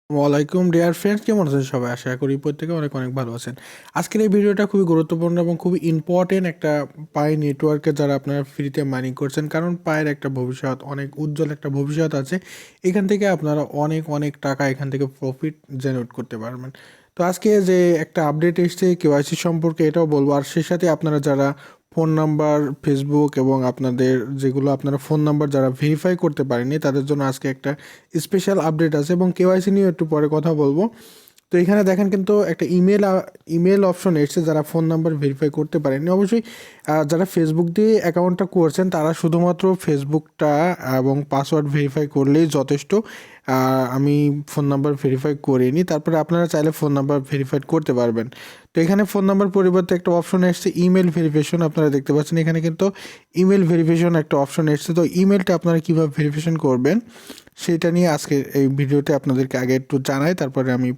ওয়ালাইকুম dear friends, কেমন আছেন সবাই? আশা করি প্রত্যেকে অনেক অনেক ভালো আছেন। আজকের এই ভিডিওটা খুবই গুরুত্বপূর্ণ এবং খুবই ইম্পর্টেন্ট একটা পাই নেটওয়ার্কে যারা আপনারা ফ্রিতে মাইনিং করছেন, কারণ পায়ের একটা ভবিষ্যৎ, অনেক উজ্জ্বল একটা ভবিষ্যৎ আছে। এখান থেকে আপনারা অনেক অনেক টাকা এখান থেকে প্রফিট জেনারেট করতে পারবেন। তো আজকে যে একটা আপডেট এসছে কেওয়াইসি সম্পর্কে, এটাও বলবো। আর সেই সাথে আপনারা যারা ফোন নাম্বার, ফেসবুক এবং আপনাদের যেগুলো আপনারা ফোন নাম্বার যারা ভেরিফাই করতে পারেনি, তাদের জন্য আজকে একটা স্পেশাল আপডেট আছে এবং কেওয়াইসি নিয়ে একটু পরে কথা বলবো। তো এখানে দেখেন কিন্তু একটা ইমেল অপশন এসছে যারা ফোন নাম্বার ভেরিফাই করতে পারেননি। অবশ্যই যারা ফেসবুক দিয়ে অ্যাকাউন্টটা করছেন তারা শুধুমাত্র ফেসবুকটা এবং পাসওয়ার্ড ভেরিফাই করলেই যথেষ্ট। আমি ফোন নাম্বার ভেরিফাই করিনি, তারপরে আপনারা চাইলে ফোন নাম্বার ভেরিফাইড করতে পারবেন। তো এখানে ফোন নাম্বার পরিবর্তে একটা অপশন এসছে ইমেল ভেরিফিকেশন, আপনারা দেখতে পাচ্ছেন এখানে কিন্তু ইমেল ভেরিফিকেশন একটা অপশন এসছে। তো ইমেলটা আপনারা কীভাবে ভেরিফিকেশন করবেন সেটা নিয়ে আজকে এই ভিডিওতে আপনাদেরকে আগে একটু জানাই, তারপরে আমি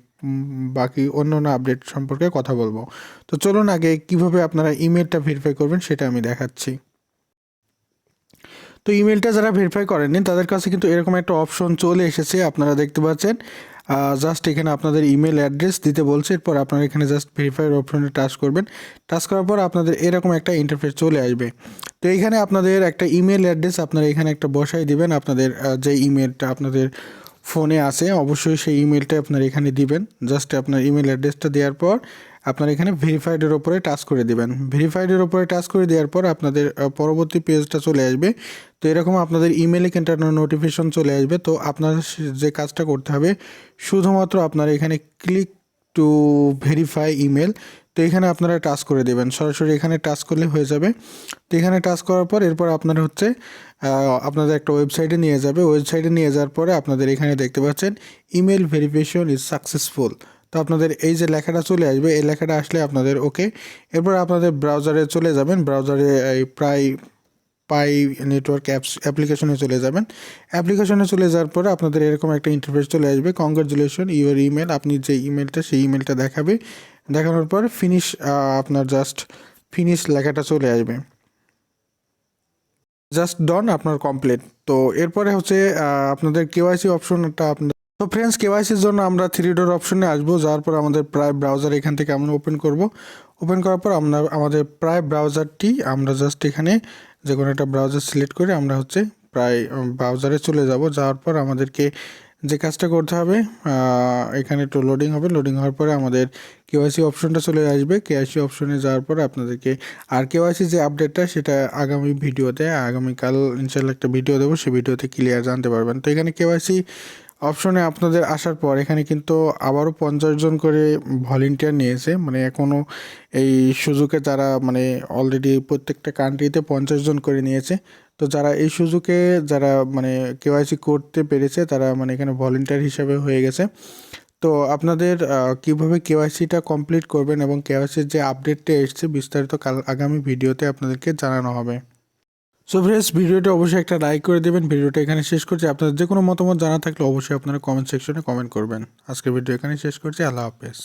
বাকি অন্য অন্য আপডেট সম্পর্কে কথা বলবো। তো চলুন আগে কিভাবে আপনারা ইমেলটা ভেরিফাই করবেন সেটা আমি দেখাচ্ছি। তো ইমেলটা যারা ভেরিফাই করেননি তাদের কাছে কিন্তু এরকম একটা অপশন চলে এসেছে, আপনারা দেখতে পাচ্ছেন। জাস্ট এখানে আপনাদের ইমেল অ্যাড্রেস দিতে বলছে, এরপর আপনারা এখানে জাস্ট ভেরিফাইয়ের অপশনে টাচ করবেন। টাচ করার পর আপনাদের এরকম একটা ইন্টারফেস চলে আসবে। তো এইখানে আপনাদের একটা ইমেল অ্যাড্রেস আপনারা এখানে একটা বসাই দিবেন। আপনাদের যে ইমেলটা আপনাদের ফোনে আসে অবশ্যই সেই ইমেলটা আপনারা এখানে দিবেন। জাস্ট আপনার ইমেল অ্যাড্রেসটা দেওয়ার পর আপনারা এখানে ভেরিফাইডের ওপরে টাচ করে দেবেন। ভেরিফাইডের ওপরে টাচ করে দেওয়ার পর আপনাদের পরবর্তী পেজটা চলে আসবে। তো এরকম আপনাদের ইমেলে কিন্তু একটা নোটিফিকেশন চলে আসবে। তো আপনার যে কাজটা করতে হবে, শুধুমাত্র আপনারা এখানে ক্লিক টু ভেরিফাই ইমেল, তো এখানে আপনারা টাচ করে দেবেন। সরাসরি এখানে টাচ করলে হয়ে যাবে। তো এখানে টাচ করার পর এরপর আপনারা আপনাদের একটা ওয়েবসাইটে নিয়ে যাবে। ওয়েবসাইটে নিয়ে যাওয়ার পরে আপনাদের এখানে দেখতে পাচ্ছেন ইমেল ভেরিফিকেশন ইজ সাকসেসফুল। তো আপনাদের এই যে লেখাটা চলে আসবে, এই লেখাটা আসলে আপনাদের ওকে। এরপর আপনাদের ব্রাউজারে চলে যাবেন। ব্রাউজারে এই পাই নেটওয়ার্ক অ্যাপ্লিকেশনে চলে যাবেন। অ্যাপ্লিকেশনে চলে যাওয়ার পরে আপনাদের এরকম একটা ইন্টারফেস চলে আসবে। কংগ্রাচুলেশন ইউর ইমেল, আপনি যে ইমেলটা সেই ইমেলটা দেখাবে। দেখানোর পর ফিনিশ, আপনার জাস্ট ফিনিশ লেখাটা চলে আসবে। জাস্ট ডন, আপনার কমপ্লিট। তো এরপরে আপনাদের কেওয়াইসি অপশনটা আপনার। তো ফ্রেন্ডস, কেওয়াইসির জন্য আমরা থ্রি ডট অপশনে আসবো। যাওয়ার পর আমাদের প্রায় ব্রাউজার এখান থেকে আমরা ওপেন করব। ওপেন করার পর আমাদের প্রায় ব্রাউজারটি আমরা জাস্ট এখানে যে কোনো একটা ব্রাউজার সিলেক্ট করে আমরা প্রায় ব্রাউজারে চলে যাব। যাওয়ার পর আমাদেরকে যে কাজটা করতে হবে, এখানে একটু লোডিং হবে। লোডিং হওয়ার পরে আমাদের কেওয়াইসি অপশনটা চলে আসবে। কেওয়াইসি অপশনে যাওয়ার পরে আপনাদেরকে আর কেওয়াইসি যে আপডেটটা সেটা আগামী ভিডিওতে, আগামীকাল ইনশাল্লাহ একটা ভিডিও দেবো, সেই ভিডিওতে ক্লিয়ার জানতে পারবেন। তো এখানে কেওয়াইসি অপশনে আপনাদের আসার পর এখানে কিন্তু আবারও 50 জন করে ভলেন্টিয়ার নিয়েছে। মানে এখনও এই সুযোগে যারা অলরেডি প্রত্যেকটা কান্ট্রিতে 50 জন করে নিয়েছে। তো যারা এই সুযোগে কেওয়াইসি করতে পেরেছে তারা এখানে ভলেন্টিয়ার হিসাবে হয়ে গেছে। তো আপনাদের কীভাবে কেওয়াইসিটা কমপ্লিট করবেন এবং কেওয়াইসির যে আপডেটটা এসছে বিস্তারিত আগামী ভিডিওতে আপনাদেরকে জানানো হবে। সো ফ্রেন্ডস, ভিডিওটা অবশ্যই একটা লাইক করে দেবেন। ভিডিওটা এখানে শেষ করছি। আপনাদের যে কোনো মতামত জানা থাকলে অবশ্যই আপনারা কমেন্ট সেকশনে কমেন্ট করবেন। আজকের ভিডিও এখানে শেষ করছি। আল্লাহ হাফেজ।